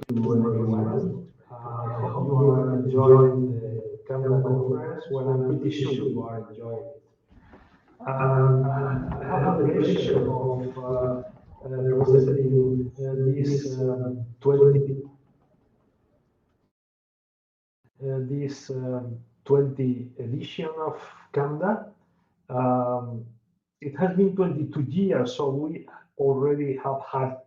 to everyone. I hope you are enjoying the CAMDA conference. Well, I'm pretty sure you are enjoying it. I have the pleasure of presenting this 20 edition of CAMDA. It has been 22 years, so we already have had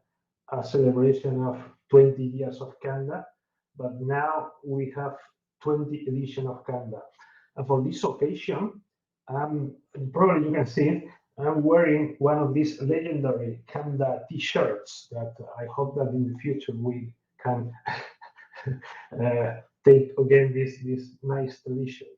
a celebration of 20 years of CAMDA, but now we have 20 edition of CAMDA. And for this occasion, probably you can see it, I'm wearing one of these legendary CAMDA t-shirts that I hope that in the future we can take again this nice tradition.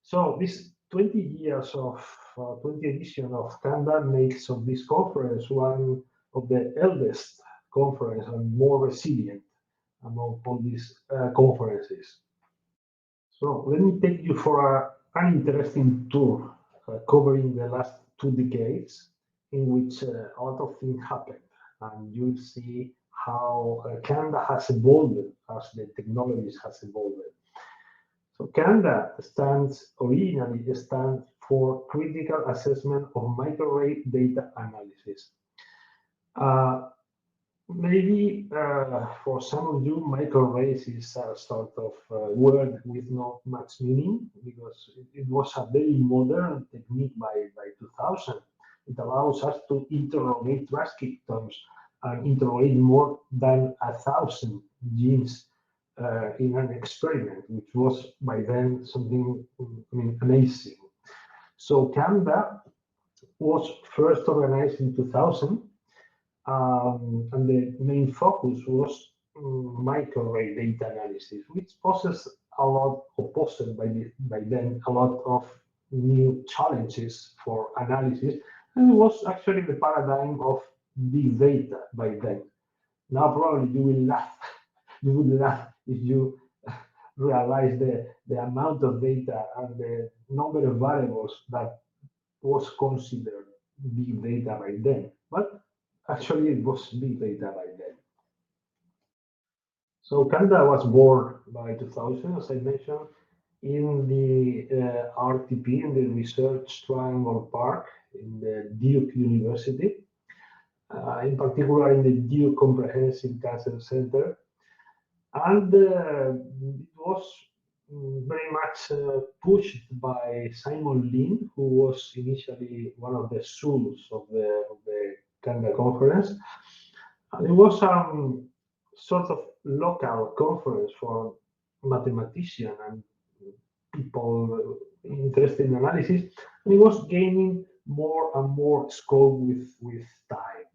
So this 20 years of 20 edition of CAMDA makes of this conference one of the eldest conference and more resilient among all these conferences. So let me take you for an interesting tour covering the last 2 decades in which a lot of things happened, and you'll see how CAMDA has evolved as the technologies has evolved. So CAMDA originally stands for Critical Assessment of Microarray Data Analysis. Maybe for some of you, microarrays is a sort of word with not much meaning because it was a very modern technique by 2000. It allows us to interrogate transcriptomes and interrogate more than 1,000 genes in an experiment, which was by then something amazing. So CAMDA was first organized in 2000. And the main focus was microarray data analysis, which poses a lot, or posed by then a lot of new challenges for analysis, and it was actually the paradigm of big data by then. Now probably you will laugh, you would laugh if you realize the amount of data and the number of variables that was considered big data by then. But actually, it was big data by then. So CAMDA was born by 2000, as I mentioned, in the RTP, in the Research Triangle Park, in the Duke University, in particular in the Duke Comprehensive Cancer Center. And it was very much pushed by Simon Lin, who was initially one of the souls of the CAMDA conference. And it was sort of local conference for mathematicians and people interested in analysis, and it was gaining more and more scope with time.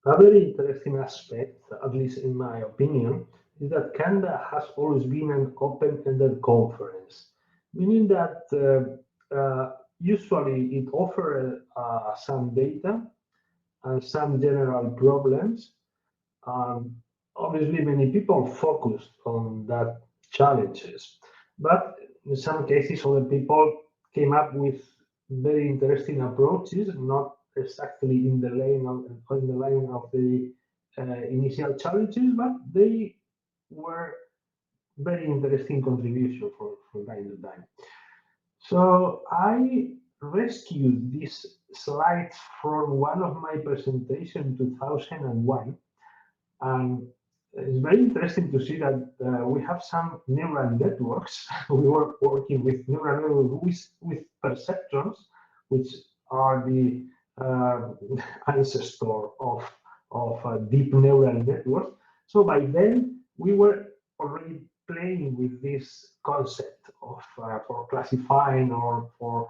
A very interesting aspect, at least in my opinion, is that CAMDA has always been an open-ended conference, meaning that usually it offers some data and some general problems. Obviously, many people focused on that challenges, but in some cases, other people came up with very interesting approaches, not exactly in the line of the initial challenges, but they were very interesting contribution from time to time. So I rescued these slides from one of my presentations in 2001, and it's very interesting to see that we have some neural networks. We were working with neural networks with perceptrons, which are the ancestor of deep neural networks. So by then we were already playing with this concept of for classifying or for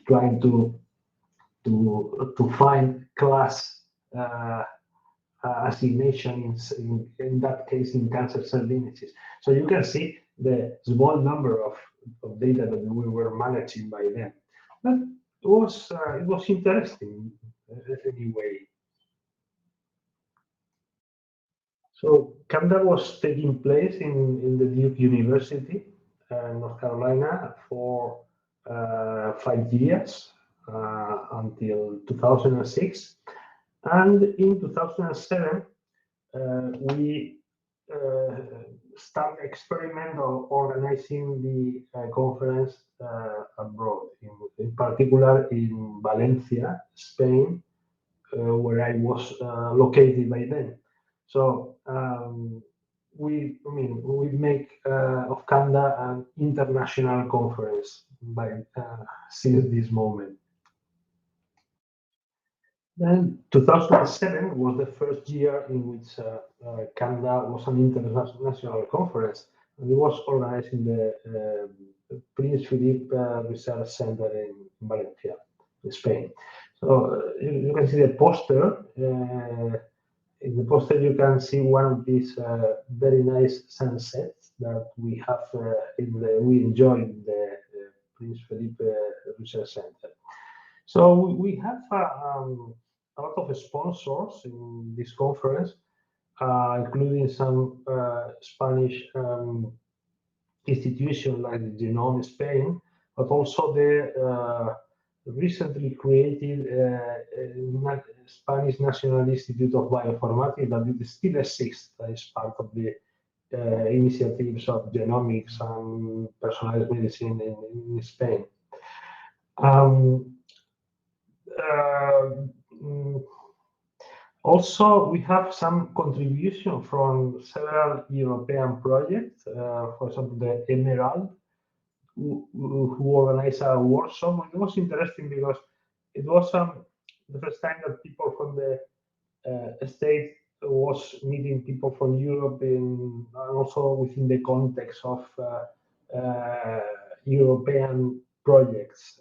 trying to find class assignation in that case in cancer cell lineages. So you can see the small number of data that we were managing by then. But it was interesting anyway. So CAMDA was taking place in the Duke University, North Carolina, for 5 years until 2006. And in 2007, we start experiment of organizing the conference abroad, in particular in Valencia, Spain, where I was located by then. So we make of CAMDA an international conference by since this moment. Then 2007 was the first year in which CAMDA was an international conference, and it was organized in the Prince Philip Research Center in Valencia, in Spain. So you can see the poster. In the poster, you can see one of these very nice sunsets that we have we enjoy in the Prince Philip Research Center. So we have a lot of sponsors in this conference, including some Spanish institutions like the Genome Spain, but also the recently created Spanish National Institute of Bioinformatics that it still exists as part of the initiatives of genomics and personalized medicine in Spain. Also, we have some contribution from several European projects, for example, the Emerald, who organized a workshop. It was interesting because it was the first time that people from the States was meeting people from Europe, and also within the context of European projects.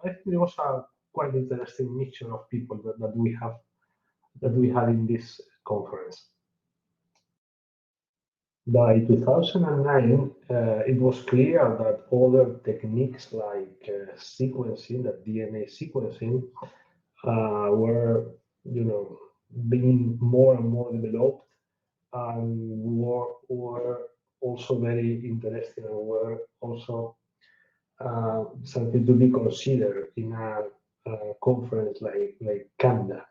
I think it was a quite interesting mixture of people that we had in this conference. By 2009, it was clear that other techniques like sequencing, that DNA sequencing, were, being more and more developed, and were also very interesting, and were also something to be considered in a conference like CAMDA.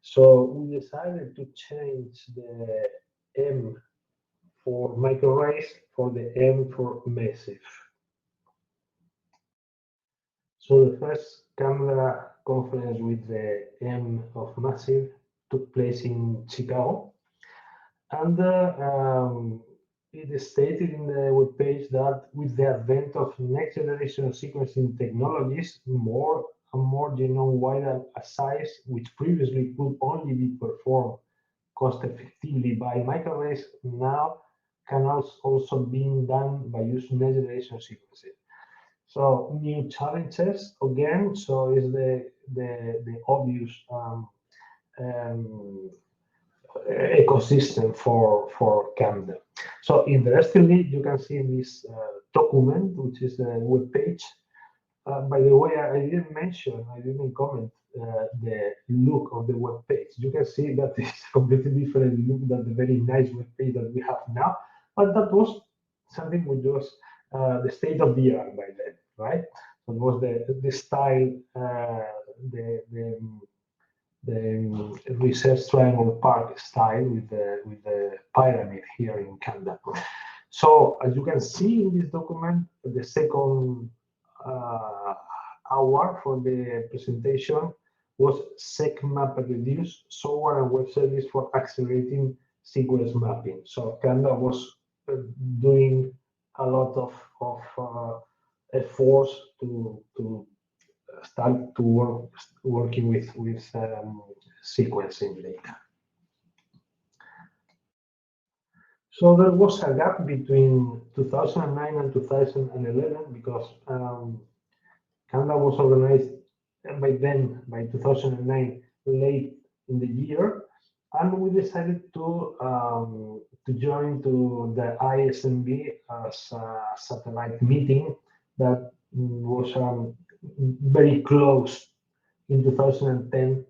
So we decided to change the M for microarrays for the M for massive. So the first CAMDA conference with the M of massive took place in Chicago, and it is stated in the webpage that with the advent of next generation sequencing technologies, more and more genome-wide assays, which previously could only be performed cost effectively by microarrays, now can also be done by using next generation sequencing. So new challenges again. So is the obvious ecosystem for CAMDA. So interestingly, you can see in this document, which is the web page. By the way, I didn't comment the look of the web page. You can see that it's completely different look than the very nice web page that we have now. But that was something which was the state of the art by then, right? So it was the style, the research triangle park style with the pyramid here in Canada. So as you can see in this document, the second hour for the presentation was SecMap Reduce, software and web service for accelerating sequence mapping. So Canada was doing a lot of efforts to start to working with sequencing data. So there was a gap between 2009 and 2011 because CAMDA was organized by then, by 2009, late in the year, and we decided to join to the ISMB as a satellite meeting that was very close in 2010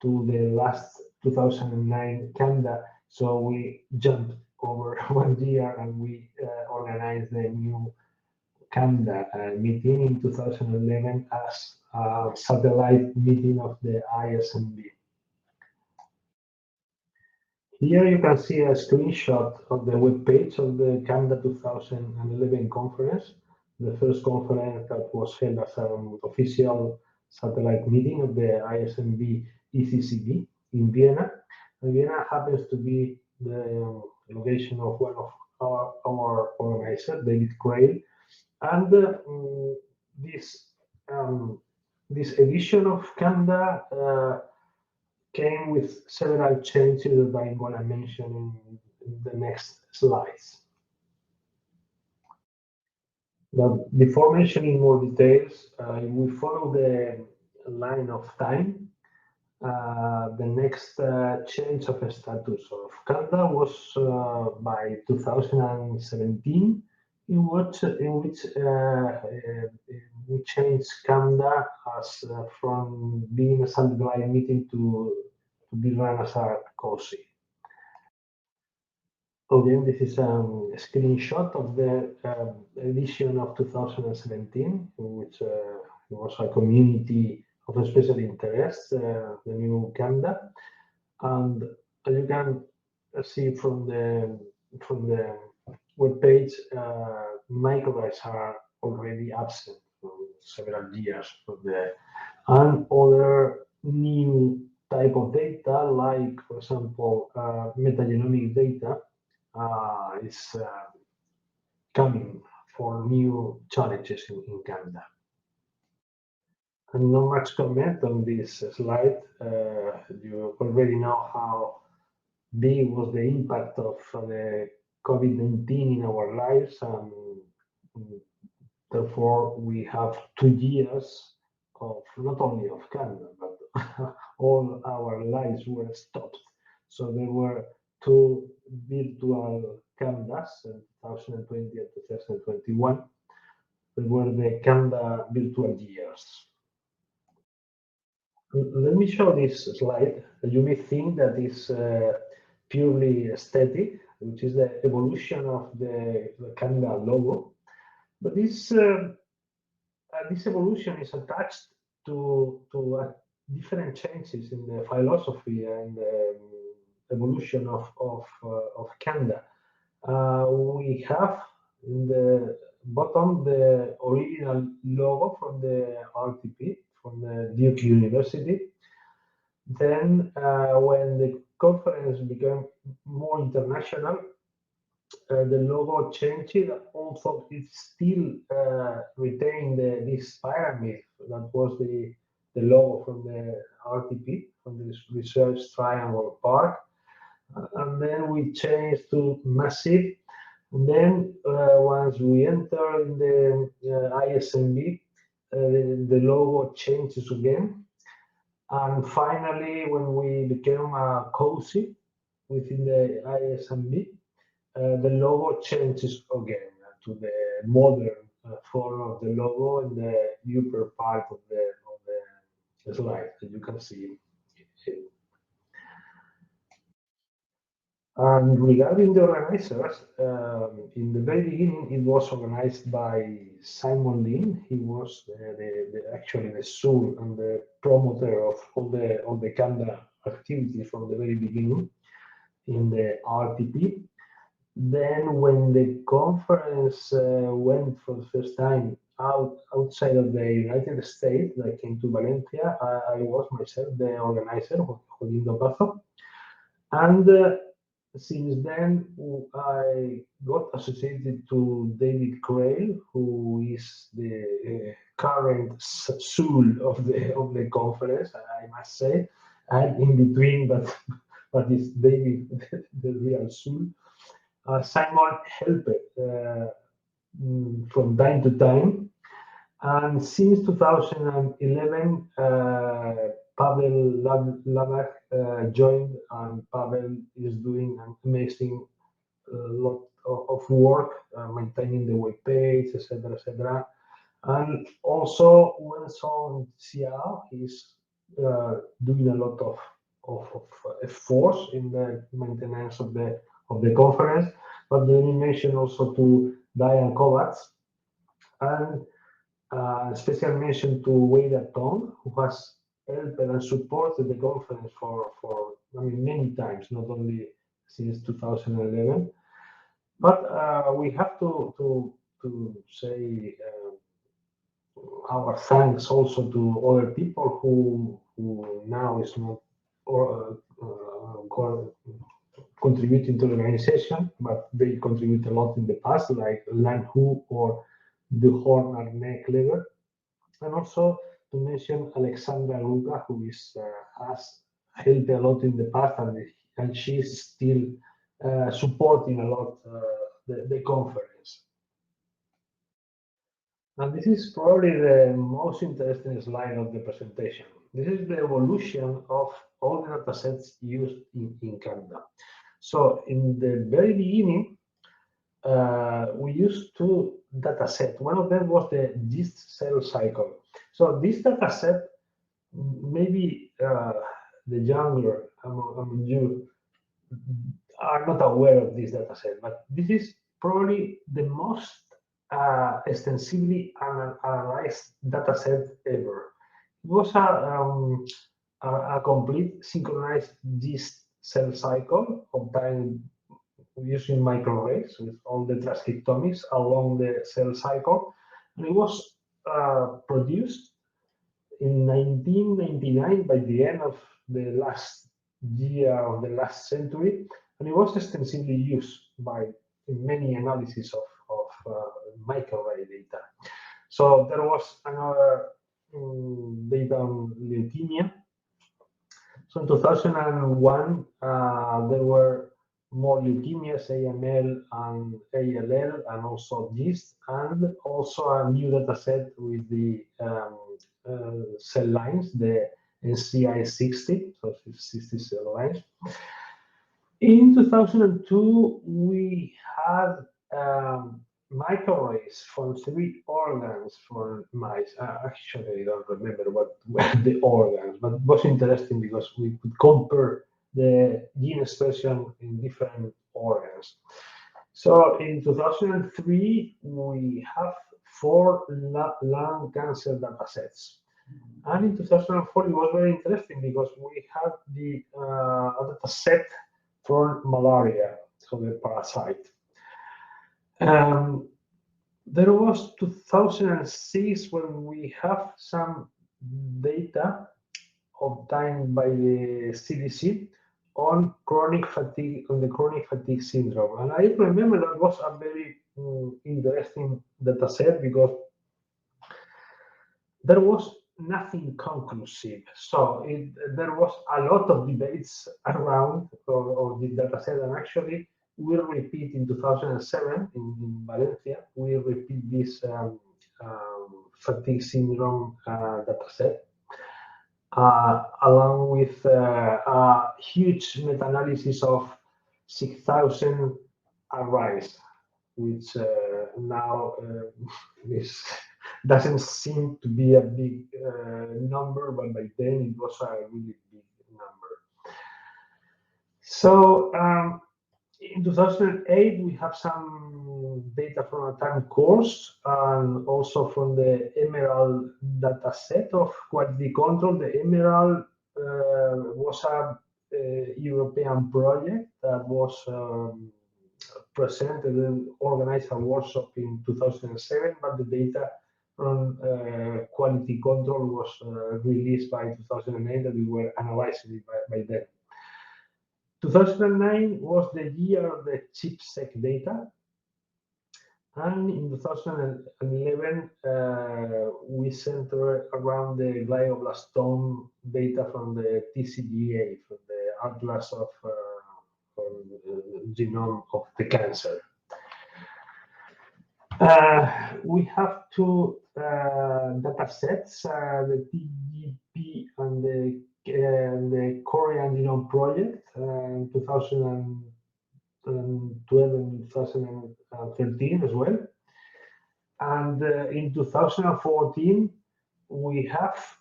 to the last 2009 CAMDA. So we jumped over 1 year and we organized the new CAMDA meeting in 2011 as a satellite meeting of the ISMB. Here you can see a screenshot of the web page of the CAMDA 2011 conference, the first conference that was held as an official satellite meeting of the ISMB ECCB in Vienna. And Vienna happens to be the location of one of our organizer, David Crail. And this um, this edition of CAMDA came with several changes that I'm going to mention in the next slides. But before mentioning more details, we follow the line of time. The next change of status of CAMDA was by 2017, in which we changed CAMDA as from being a satellite meeting to be run as a COSI. Again, this is a screenshot of the edition of 2017, which was a community of special interest, the new CAMDA. And as you can see from the web page, microlights are already absent for several years from the and other new type of data, like for example metagenomic data, is coming for new challenges in Canada. And not much comment on this slide. You already know how big was the impact of the COVID-19 in our lives, and therefore we have 2 years of not only of Canada, but all our lives were stopped. So there were two virtual CAMDAs in 2020 and 2021. They were the CAMDA virtual years. Let me show this slide. You may think that is purely aesthetic, which is the evolution of the CAMDA logo. But this evolution is attached to different changes in the philosophy and the evolution of CAMDA. We have in the bottom the original logo from the RTP, from the Duke University. Then when the conference became more international, the logo changed, although it still retained this pyramid that was the logo from the RTP, from the Research Triangle Park. And then we changed to massive. And then once we enter in the ISMB, the logo changes again. And finally, when we became a COSI within the ISMB, the logo changes again to the modern form of the logo in the upper part of the slide that you can see. And regarding the organizers, in the very beginning, it was organized by Simon Lin. He was actually the soul and the promoter of all the CAMDA activities from the very beginning in the RTP. Then, when the conference went for the first time outside of the United States, I came to Valencia. I was myself the organizer, Joaquin Dopazo, and since then, I got associated to David Crail, who is the current soul of the conference. I must say, I'm in between, but it's David, the real soul. Simon helped from time to time, and since 2011, Pavel Lavak joined, and Pavel is doing an amazing lot of work, maintaining the web page, etc., etc. And also, when on Seattle, he's doing a lot of efforts in the maintenance of the conference. But let me mention also to Diane Kovacs, and special mention to Wade Tong, who has helped and supported the conference for many times, not only since 2011. But we have to say our thanks also to other people who now is not or, contributing to the organization, but they contribute a lot in the past, like Lan Hu or the Horner Neck-Lever. And also to mention Alexandra Luka, who has helped a lot in the past, and she's still supporting a lot the conference. And this is probably the most interesting slide of the presentation. This is the evolution of all the datasets used in CAMDA. So in the very beginning, we used two datasets. One of them was the yeast cell cycle. So this dataset, maybe the younger among you are not aware of this dataset, but this is probably the most extensively analyzed dataset ever. It was a complete synchronized yeast cell cycle obtained using microarrays with all the transcriptomics along the cell cycle. And it was produced in 1999 by the end of the last year of the last century, and it was extensively used by many analyses of microarray data. So there was another data on leukemia. So in 2001, there were more leukemias, AML and ALL, and also yeast, and also a new data set with the cell lines, the NCI60, so 60 cell lines. In 2002, we had microarrays from 3 organs for mice. Actually, I don't remember what were the organs, but it was interesting because we could compare the gene expression in different organs. So in 2003, we have 4 lung cancer datasets. And in 2004, it was very interesting because we had the dataset for malaria, so the parasite. There was 2006 when we have some data obtained by the CDC on chronic fatigue, on the chronic fatigue syndrome. And I remember that was a very interesting data set because there was nothing conclusive. So there was a lot of debates around of the data set, and actually we'll repeat in 2007 in Valencia, we repeat this fatigue syndrome data set. Along with a huge meta-analysis of 6,000 arrays, which now doesn't seem to be a big number, but by then it was a really big number. So in 2008, we have some data from a time course and also from the Emerald data set of quality control. The Emerald was a European project that was presented and organized a workshop in 2007, but the data from quality control was released by 2008, and we were analyzing it by then. 2009 was the year of the ChIP-seq data, and in 2011 we centered around the glioblastoma data from the TCGA, from the Atlas of genome of the cancer. We have 2 data sets, the PGP and the Korean Genome Project in 2012 and 2013 as well. And in 2014, we have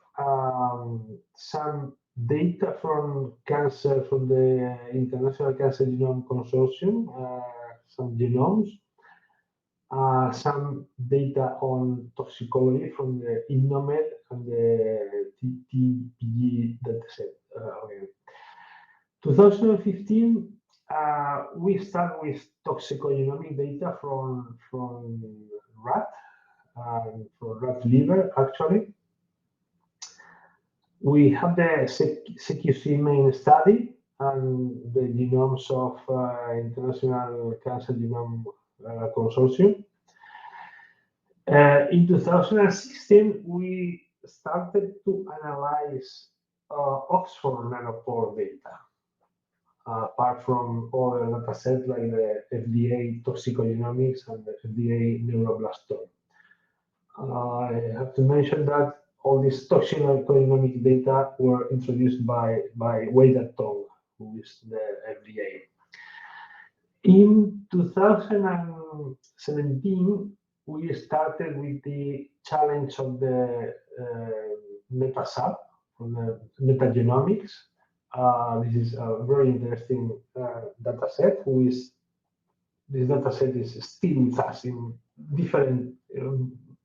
some data from cancer from the International Cancer Genome Consortium, some genomes. Some data on toxicology from the INNOMED and the TTPG dataset. 2015, We start with toxicogenomic data from rat, from rat liver, actually. We have the CQC main study and the genomes of International Cancer Genome Consortium. In 2016, we started to analyze Oxford nanopore data, apart from other datasets like the FDA toxicogenomics and the FDA neuroblastome. I have to mention that all these toxicogenomic data were introduced by Wei Tong, who is the FDA. In 2017, we started with the challenge of the MetaSub, from the metagenomics. This is a very interesting data set. This data set is still with us in different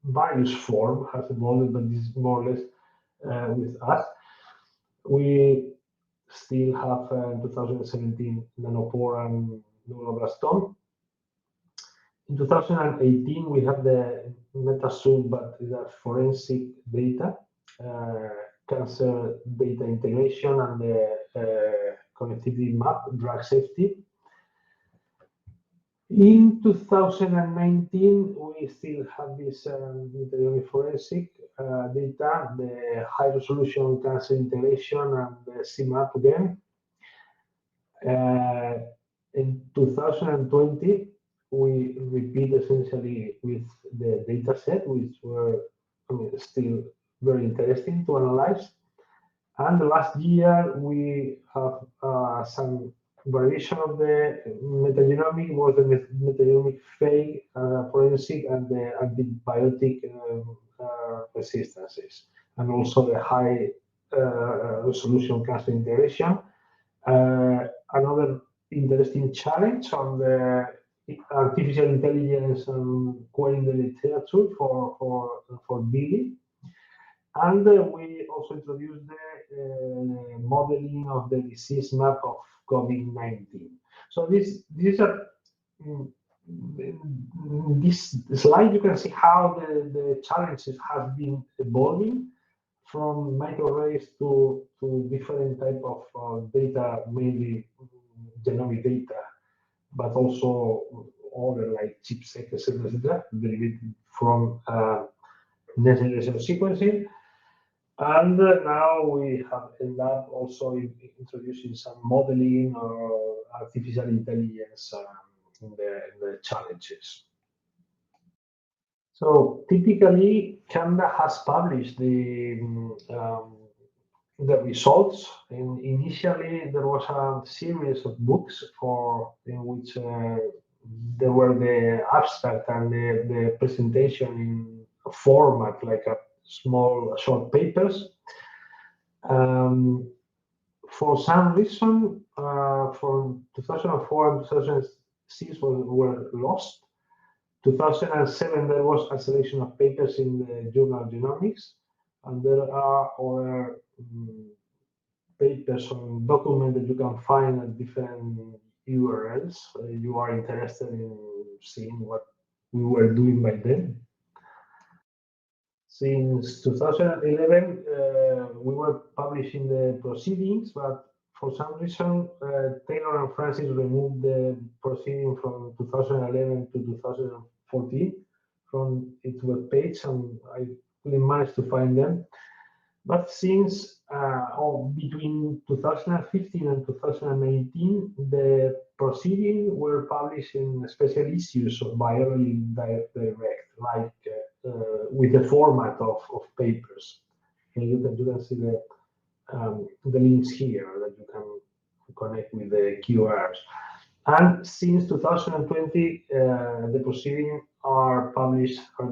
various form, has evolved, but this is more or less with us. We still have 2017 nanopore and neuroblastome. In 2018, we have the MetaSub, but the forensic data, cancer data integration, and the connectivity map, drug safety. In 2019, we still have this metagenomic forensic data, the high resolution cancer integration, and the CMAP again. In 2020, we repeat essentially with the data set, which were still very interesting to analyze. And the last year, we have some variation of the metagenomic, was the metagenomic phage forensic and the antibiotic resistances, and also the high resolution cancer integration. Another interesting challenge on the artificial intelligence and querying the literature for BILI. And we also introduced the modeling of the disease map of COVID-19. So this slide, you can see how the challenges have been evolving from microarrays to different type of data, mainly genomic data, but also other like chipset, etc., derived from next generation sequencing. And now we have ended up also introducing some modeling or artificial intelligence in the challenges. So typically, CAMDA has published the results. And initially, there was a series of books in which there were the abstract and the presentation in a format like a small short papers. For some reason, from 2004 and 2006 were lost. 2007, there was a selection of papers in the journal Genomics, and there are other papers on documents that you can find at different URLs. You are interested in seeing what we were doing by then. Since 2011, we were publishing the proceedings, but for some reason, Taylor and Francis removed the proceeding from 2011 to 2014 from its web page, and I couldn't manage to find them. But since between 2015 and 2019, the proceedings were published in special issues of Biology Direct, like with the format of papers. And you can see the links here that you can connect with the QRs. And since 2020, the proceedings are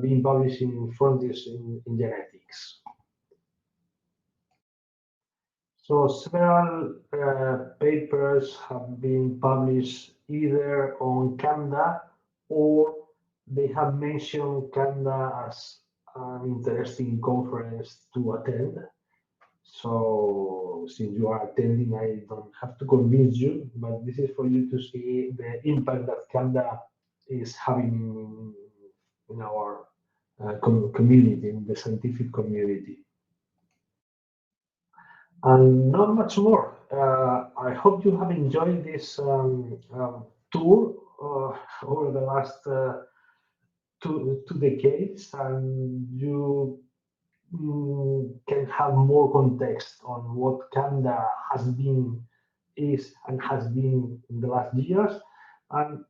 being published in Frontiers in Genetics. So several papers have been published either on CAMDA, or they have mentioned CAMDA as an interesting conference to attend. So since you are attending, I don't have to convince you, but this is for you to see the impact that CAMDA is having in our community, in the scientific community. And not much more. I hope you have enjoyed this tour over the last two decades, and you can have more context on what CAMDA has been, is, and has been in the last years. And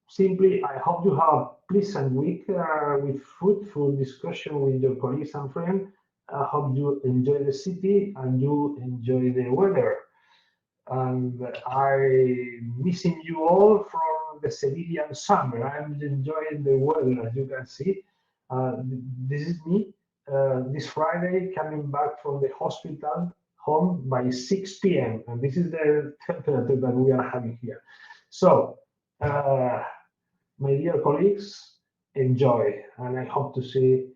simply, I hope you have a pleasant week with fruitful discussion with your colleagues and friends. I hope you enjoy the city and you enjoy the weather. And I'm missing you all from the Sevillian summer. I'm enjoying the weather, as you can see. This is me this Friday coming back from the hospital home by 6 p.m. And this is the temperature that we are having here. So, my dear colleagues, enjoy. And I hope to see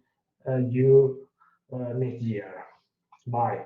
you next year. Bye.